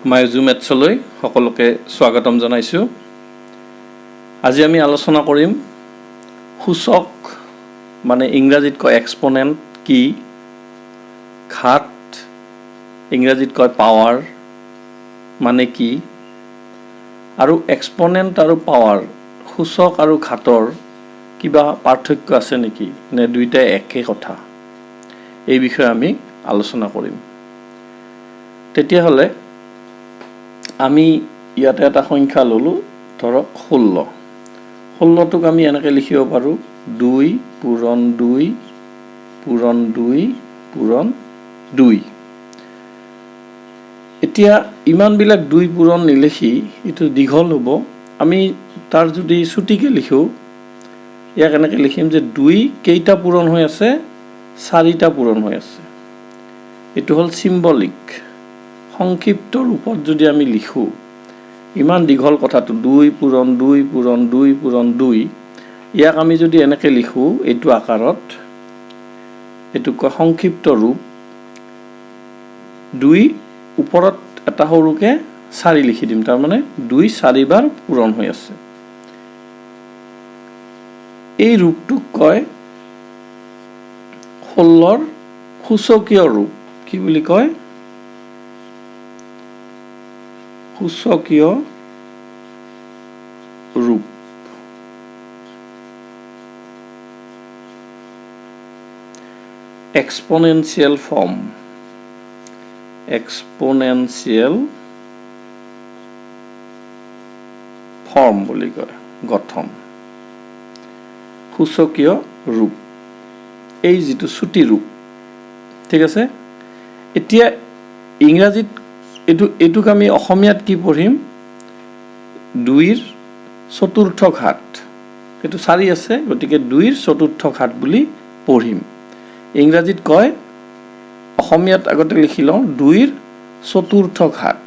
মাইজু মেথছলৈ সকলোকে স্বাগতম জনাইছোঁ। আজি আমি আলোচনা কৰিম সূচক মানে ইংৰাজীত কয় এক্সপোনেণ্ট কি, ঘাত ইংৰাজীত কয় পাৱাৰ মানে কি, আৰু এক্সপোনেণ্ট আৰু পাৱাৰ সূচক আৰু ঘাতৰ কিবা পাৰ্থক্য আছে নেকি, নে দুইটাই একে কথা, এই বিষয়ে আমি আলোচনা কৰিম। তেতিয়াহ'লে আমি ইয়াতে এটা সংখ্যা ল'লোঁ, ধৰক 16। 16টোক আমি এনেকৈ লিখিব পাৰোঁ 2 পূৰণ 2 পূৰণ 2 পূৰণ 2। এতিয়া ইমানবিলাক 2 পূৰণ নিলিখি এইটো দীঘল হ'ব। আমি তাৰ যদি চুটিকৈ লিখোঁ, ইয়াক এনেকৈ লিখিম যে 2 কেইটা পূৰণ হৈ আছে, 4টা পূৰণ হৈ আছে। এইটো হ'ল চিম্বলিক। সংক্ষিপ্ত ৰূপত যদি আমি লিখোঁ, ইমান দীঘল কথাটো 2 পূৰণ 2 পূৰণ 2 পূৰণ 2, ইয়াক আমি যদি এনেকৈ লিখোঁ এইটো আকাৰত, এইটো কয় সংক্ষিপ্ত ৰূপ। 2 ওপৰত এটা সৰুকৈ 4 লিখি দিম, তাৰমানে 2 4 বাৰ পূৰণ হৈ আছে। এই ৰূপটোক কয় 16ৰ সূচকীয় ৰূপ। কি বুলি কয়? সূচকীয় ৰূপ। এক্সপোনেনচিয়েল ফৰ্ম। এক্সপোনেনচিয়েল ফৰ্ম বুলি কয়, গঠন। সূচকীয় ৰূপ, এই যিটো চুটি ৰূপ, ঠিক আছে। এতিয়া ইংৰাজীত এইটোক আমি অসমীয়াত কি পঢ়িম? 2ৰ চতুৰ্থ ঘাত। এইটো 4 আছে, গতিকে 2ৰ চতুৰ্থ ঘাত বুলি পঢ়িম। ইংৰাজীত কয়, অসমীয়াত আগতে লিখি লওঁ 2ৰ চতুৰ্থ ঘাত।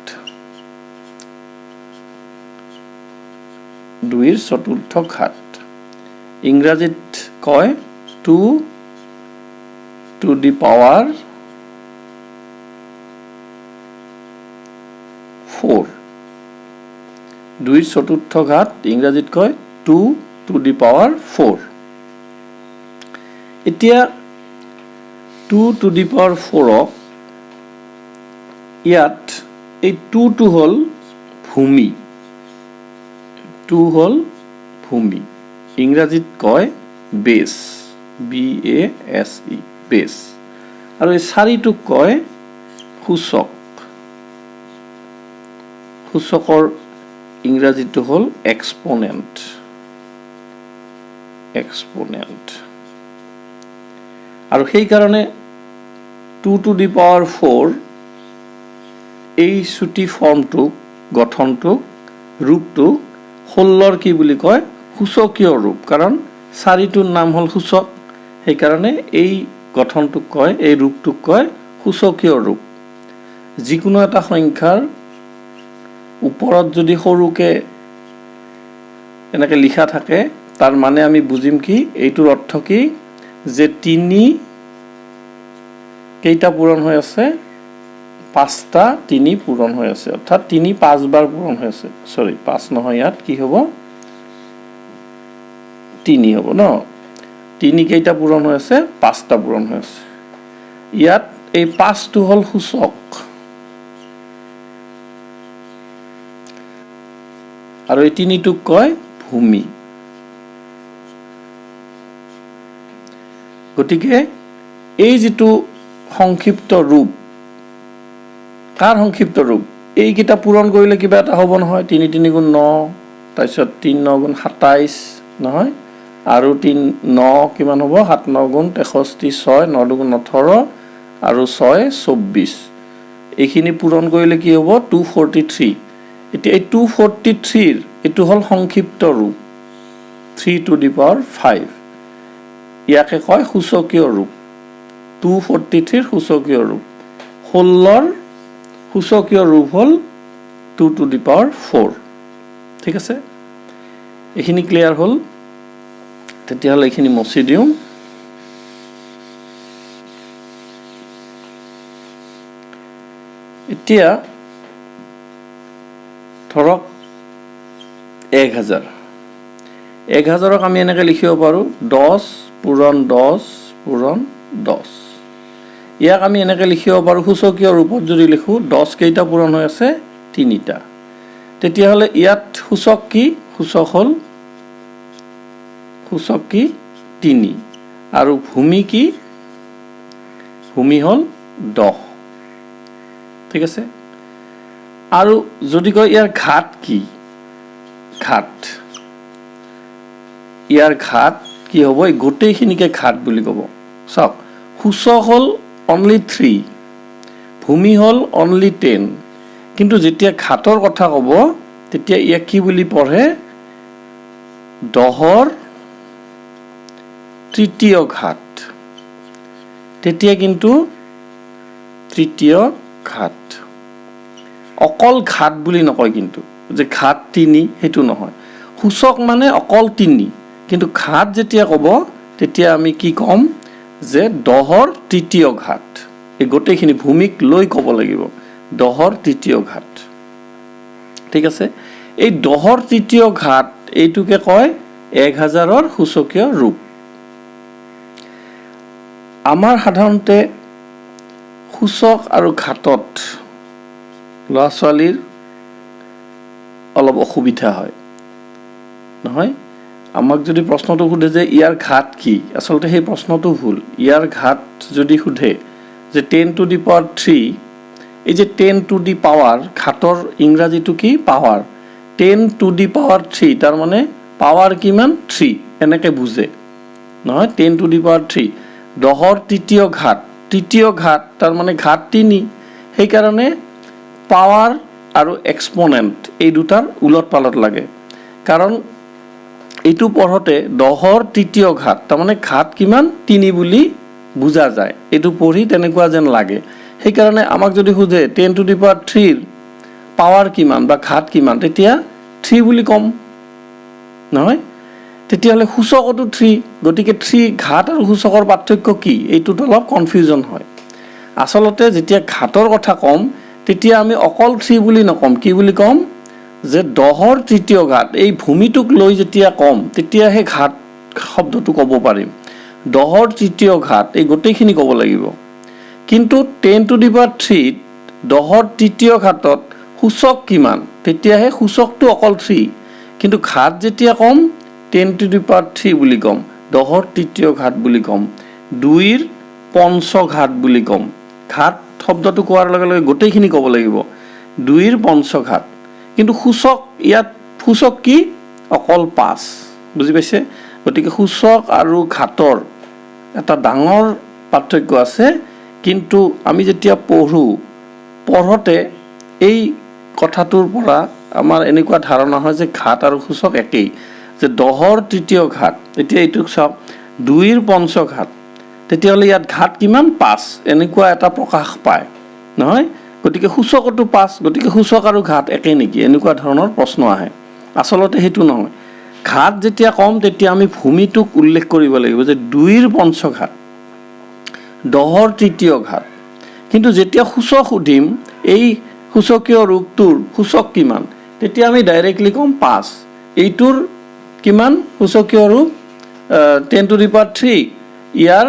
2ৰ চতুৰ্থ ঘাত। ইংৰাজীত কয় 2 to the power 4। 2ৰ চতুৰ্থ ঘাত ইংৰাজীত কয় 2 to the power 4। এতিয়া 2 to the power 4ক ইয়াত এই 2টো হ'ল ভূমি। 2 হ'ল ভূমি। ইংৰাজীত কয় বেছ, BASE, বেছ। আৰু এই 4টোক কয় সূচক। সূচকৰ ইংৰাজীটো হ'ল এক্সপোনেণ্ট। এক্সপোনেণ্ট। আৰু সেইকাৰণে 2 to the power 4 এই চুটি ফৰ্মটোক, গঠনটোক, ৰূপটোক 16ৰ কি বুলি কয়? সূচকীয় ৰূপ। কাৰণ 4টোৰ নাম হ'ল সূচক, সেইকাৰণে এই গঠনটোক কয়, এই ৰূপটোক কয় সূচকীয় ৰূপ। যিকোনো এটা সংখ্যাৰ ওপৰত যদি সৰুকৈ এনেকৈ লিখা থাকে, তাৰ মানে আমি বুজিম কি? এইটোৰ অৰ্থ কি? যে 3 কেইটা পূৰণ হৈ আছে? 5টা 3 পূৰণ হৈ আছে, অৰ্থাৎ 3 5 বাৰ পূৰণ হৈ আছে। 5 নহয়, ইয়াত কি হ'ব? 3 হ'ব ন? 3 কেইটা পূৰণ হৈ আছে? 5টা পূৰণ হৈ আছে। ইয়াত এই 5টো হ'ল সূচক, আৰু এই 3টোক কয় ভূমি। গতিকে এই যিটো সংক্ষিপ্ত ৰূপ, কাৰ সংক্ষিপ্ত ৰূপ? এইকেইটা পূৰণ কৰিলে কিবা এটা হ'ব নহয়। 3 3 গুণ 9, তাৰপিছত 3 9 গুণ 27 নহয়, আৰু 3 9 কিমান হ'ব? 7 9 গুণ 63, 6 9 2 গুণ 18, আৰু 6 24। এইখিনি পূৰণ কৰিলে কি হ'ব? 243। এতিয়া এই 243ৰ এইটো হ'ল সংক্ষিপ্ত ৰূপ, 3 to the power 5। ইয়াকে কয় সূচকীয় ৰূপ। 243ৰ সূচকীয় ৰূপ। 16ৰ সূচকীয় ৰূপ হ'ল 2 to the power 4। ঠিক আছে, এইখিনি ক্লিয়াৰ হ'ল। তেতিয়াহ'লে এইখিনি মচি দিওঁ। এতিয়া 1000 1000ক আমি এনেকৈ লিখিব পাৰোঁ 10 পূৰণ 10 পূৰণ 10 ইয়াক আমি এনেকৈ লিখিব পাৰোঁ সূচকীয় ৰূপত যদি লিখোঁ 10 কেইটা পূৰণ হৈ আছে 3টা তেতিয়াহ'লে ইয়াত সূচক কি সূচক কি 3 আৰু ভূমি কি ভূমি হ'ল 10 ঠিক আছে আৰু যদি কয় ইয়াৰ ঘাত কি ঘাত ইয়াৰ ঘাত কি হ'ব এই গোটেইখিনিকে ঘাত বুলি ক'ব চাওক সূচক হ'ল অনলি 3 ভূমি হ'ল অনলি 10 কিন্তু যেতিয়া ঘাতৰ কথা ক'ব তেতিয়া ইয়াক কি বুলি পঢ়ে 10ৰ তৃতীয় ঘাত তেতিয়া কিন্তু তৃতীয় ঘাত অকল ঘাত বুলি নকয় কিন্তু যে ঘাত 3 হেতু নহয় সূচক মানে অকল 3 কিন্তু ঘাত যেতিয়া ক'ব তেতিয়া আমি কি ক'ম যে 10ৰ তৃতীয় ঘাত এই গোটেইখিনি ভূমিক লৈ ক'ব লাগিব 10ৰ তৃতীয় ঘাত ঠিক আছে এই 10ৰ তৃতীয় ঘাত এইটোকে কয় 1000ৰ সূচকীয় ৰূপ আমাৰ সাধাৰণতে সূচক আৰু ঘাতত ল'ৰা ছোৱালীৰ অলপ অসুবিধা হয় নহয় আমাক যদি প্ৰশ্নটো সোধে যে ইয়াৰ ঘাত কি আচলতে সেই প্ৰশ্নটো ভুল ইয়াৰ ঘাত যদি সোধে যে 10 to the power 3 এই যে 10 to the power ঘাতৰ ইংৰাজীটো কি পাৱাৰ 10 to the power 3 তাৰ মানে পাৱাৰ কিমান 3 এনেকৈ বুজে নহয় 10 to the power 3 10ৰ তৃতীয় ঘাত তাৰ মানে ঘাত 3 সেইকাৰণে পাৱাৰ আৰু এক্সপোনেণ্ট এই দুটাৰ উলট পালট লাগে কাৰণ এইটো পঢ়োতে 10ৰ তৃতীয় ঘাত তাৰ মানে ঘাত কিমান 3 বুলি বুজা যায় এইটো পঢ়ি তেনেকুৱা যেন লাগে সেইকাৰণে আমাক যদি সোধে 10 to the power 3 ৰ পাৱাৰ কিমান বা ঘাত কিমান তেতিয়া 3 বুলি কম নহয় তেতিয়াহ'লে সূচকটো 3 গতিকে 3 ঘাত আৰু সূচকৰ পাৰ্থক্য কি এইটোত অলপ কনফিউজন হয় আচলতে যেতিয়া ঘাতৰ কথা কম তেতিয়া আমি অকল 3 বুলি নকম কি বুলি কম যে 10ৰ তৃতীয় ঘাত এই ভূমিটোক লৈ যেতিয়া কম তেতিয়াহে ঘাত শব্দটো ক'ব পাৰিম 10ৰ তৃতীয় ঘাত এই গোটেইখিনি ক'ব লাগিব কিন্তু 10 to the power 3 10ৰ তৃতীয় ঘাতত সূচক কিমান তেতিয়াহে সূচকটো অকল 3 কিন্তু ঘাত যেতিয়া কম 10 to the power 3 বুলি কম 10ৰ তৃতীয় ঘাত বুলি কম 2ৰ পঞ্চঘাত বুলি কম ঘাত শব্দটো কোৱাৰ লগে লগে গোটেইখিনি ক'ব লাগিব 2ৰ পঞ্চঘাত কিন্তু সূচক ইয়াত সূচক কি অকল 5 বুজি পাইছে গতিকে সূচক আৰু ঘাতৰ এটা ডাঙৰ পাৰ্থক্য আছে কিন্তু আমি যেতিয়া পঢ়োতে এই কথাটোৰ পৰা আমাৰ এনেকুৱা ধাৰণা হয় যে ঘাত আৰু সূচক একেই যে 10ৰ তৃতীয় ঘাত এতিয়া এইটোক চাওক 2ৰ পঞ্চঘাত তেতিয়াহ'লে ইয়াত ঘাত কিমান 5 এনেকুৱা এটা প্ৰকাশ পায় নহয় গতিকে সূচকটো 5 গতিকে সূচক আৰু ঘাত একেই নেকি এনেকুৱা ধৰণৰ প্ৰশ্ন আহে আচলতে সেইটো নহয় ঘাত যেতিয়া কম তেতিয়া আমি ভূমিটোক উল্লেখ কৰিব লাগিব যে 2ৰ পঞ্চঘাত 10ৰ তৃতীয় ঘাত কিন্তু যেতিয়া সূচক সুধিম এই সূচকীয় ৰূপটোৰ সূচক কিমান তেতিয়া আমি ডাইৰেক্টলি কম 5 এইটোৰ কিমান সূচকীয় ৰূপ 10 to the power 3 ইয়াৰ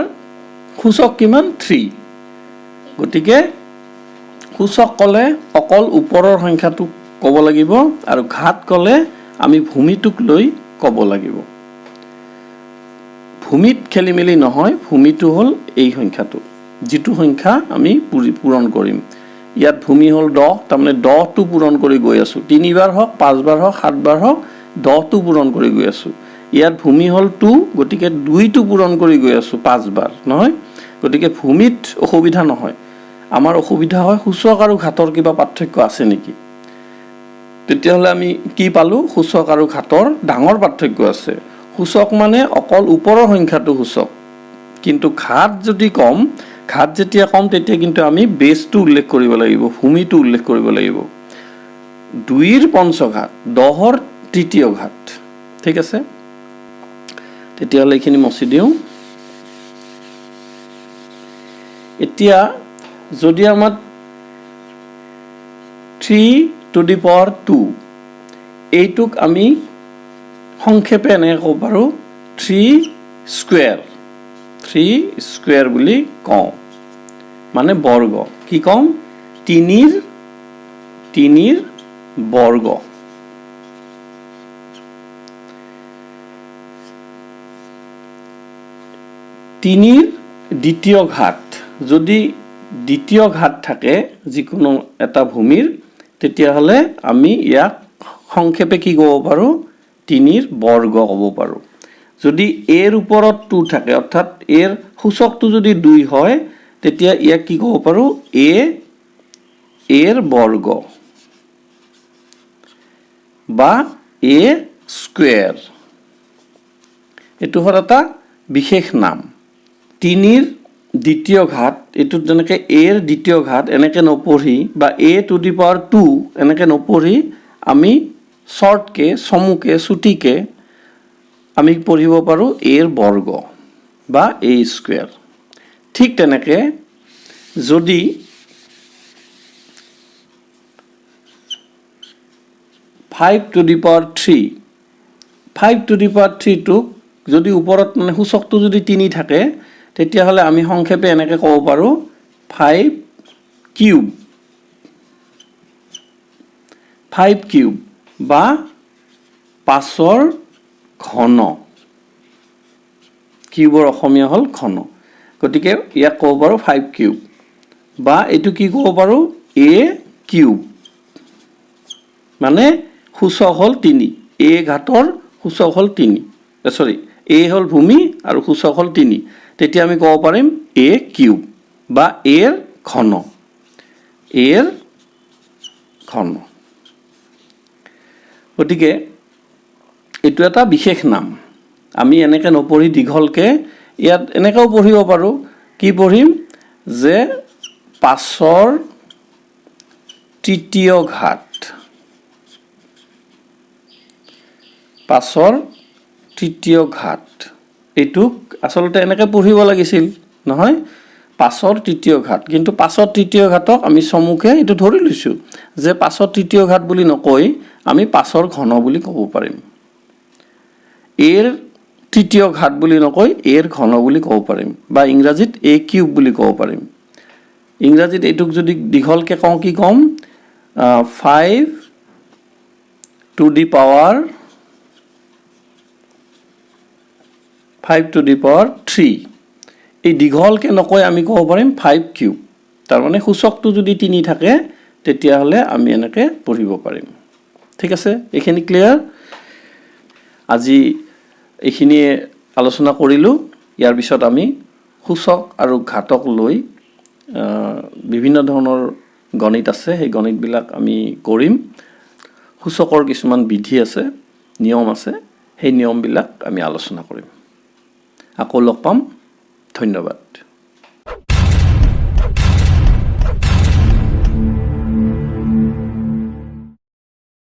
সূচক কিমান 3 গতিকে সূচক ক'লে অকল ওপৰৰ সংখ্যাটো ক'ব লাগিব আৰু ঘাত ক'লে আমি ভূমিটোক লৈ ক'ব লাগিব ভূমিত খেলিমেলি নহয় ভূমিটো হ'ল এই সংখ্যাটো যিটো সংখ্যা আমি পূৰণ কৰিম ইয়াত ভূমি হ'ল 10 তাৰমানে 10টো পূৰণ কৰি গৈ আছোঁ 3 বাৰ হওক 5 বাৰ হওক 7 বাৰ হওক 10টো পূৰণ কৰি গৈ আছোঁ ইয়াত ভূমি হ'ল 2 গতিকে 2টো পূৰণ কৰি গৈ আছোঁ 5 বাৰ নহয় গতিকে ভূমিত অসুবিধা নহয় আমাৰ অসুবিধা হয় সূচক আৰু ঘাতৰ কিবা পাৰ্থক্য আছে নেকি তেতিয়াহ'লে আমি কি পালোঁ সূচক আৰু ঘাতৰ ডাঙৰ পাৰ্থক্য আছে সূচক মানে অকল ওপৰৰ সংখ্যাটো সূচক কিন্তু ঘাত যদি কম ঘাত যেতিয়া কম তেতিয়া কিন্তু আমি বেছটো উল্লেখ কৰিব লাগিব ভূমিটো উল্লেখ কৰিব লাগিব 2ৰ পঞ্চঘাত 10ৰ তৃতীয় ঘাত ঠিক আছে তেতিয়াহ'লে এইখিনি মচি দিওঁ এতিয়া যদি আমাৰ 3 to the power 2 এইটোক আমি সংক্ষেপে এনেকৈ ক'ব পাৰোঁ 3 স্কুৱেৰ বুলি কওঁ, মানে বৰ্গ। কি ক'ম? 3ৰ বৰ্গ। তিনিৰ দ্বিতীয় ঘাত, যদি দ্বিতীয় ঘাত থাকে যিকোনো এটা ভূমিৰ, তেতিয়াহ'লে আমি ইয়াক সংক্ষেপে কি ক'ব পাৰোঁ? 3ৰ বৰ্গ ক'ব পাৰোঁ। যদি এৰ ওপৰত 2 থাকে, অৰ্থাৎ এৰ সূচকটো যদি 2 হয়, তেতিয়া ইয়াক কি ক'ব পাৰোঁ? এৰ বৰ্গ বা এ স্কুৱেৰ। এইটো হ'ল এটা বিশেষ নাম। 3ৰ দ্বিতীয় ঘাত, এইটোত যেনেকৈ এৰ দ্বিতীয় ঘাত এনেকৈ নপঢ়ি বা a⁻2 এনেকৈ নপঢ়ি আমি শ্বৰ্টকৈ, চমুকৈ, আমি পঢ়িব পাৰোঁ এৰ বৰ্গ বা এ স্কুৱেৰ। ঠিক তেনেকৈ যদি 5⁵টোক যদি ওপৰত মানে সূচকটো যদি 3 থাকে, তেতিয়াহ'লে আমি সংক্ষেপে এনেকৈ ক'ব পাৰোঁ 5 কিউব বা 5ৰ ঘন। কিউবৰ অসমীয়া হ'ল ঘন। গতিকে ইয়াক ক'ব পাৰোঁ 5 কিউব, বা এইটো কি ক'ব পাৰোঁ? এ কিউব, মানে সূচক হ'ল 3। এ ঘাতৰ সূচক হ'ল 3, এ হ'ল ভূমি আৰু সূচক হ'ল 3। তেতিয়া আমি ক'ব পাৰিম এ কিউব বা এৰ ঘন। গতিকে এইটো এটা বিশেষ নাম। আমি এনেকৈ নপঢ়ি দীঘলকৈ ইয়াত এনেকৈও পঢ়িব পাৰোঁ। কি পঢ়িম? যে 5ৰ তৃতীয় ঘাত। 5ৰ তৃতীয় ঘাত, এইটোক আচলতে এনেকৈ পঢ়িব লাগিছিল, নহয়? 5ৰ তৃতীয় ঘাত, কিন্তু 5ৰ তৃতীয় ঘাতক আমি চমুকৈ এইটো ধৰি লৈছোঁ যে 5ৰ তৃতীয় ঘাত বুলি নকৈ আমি 5ৰ ঘন বুলি ক'ব পাৰিম। এৰ তৃতীয় ঘাত বুলি নকৈ এৰ ঘন বুলি ক'ব পাৰিম, বা ইংৰাজীত এ কিউব বুলি ক'ব পাৰিম। ইংৰাজীত এইটোক যদি দীঘলকৈ কওঁ, কি ক'ম? 5⁵। এই দীঘলকৈ নকৈ আমি ক'ব পাৰিম 5 কিউব। তাৰমানে সূচকটো যদি 3 থাকে, তেতিয়াহ'লে আমি এনেকৈ পঢ়িব পাৰিম। ঠিক আছে, এইখিনি ক্লিয়াৰ? আজি এইখিনিয়ে আলোচনা কৰিলোঁ। ইয়াৰ পিছত আমি সূচক আৰু ঘাতক লৈ বিভিন্ন ধৰণৰ গণিত আছে, সেই গণিতবিলাক আমি কৰিম। সূচকৰ কিছুমান বিধি আছে, নিয়ম আছে, সেই নিয়মবিলাক আমি আলোচনা কৰিম। আকৌ লগ পাম। ধন্যবাদ।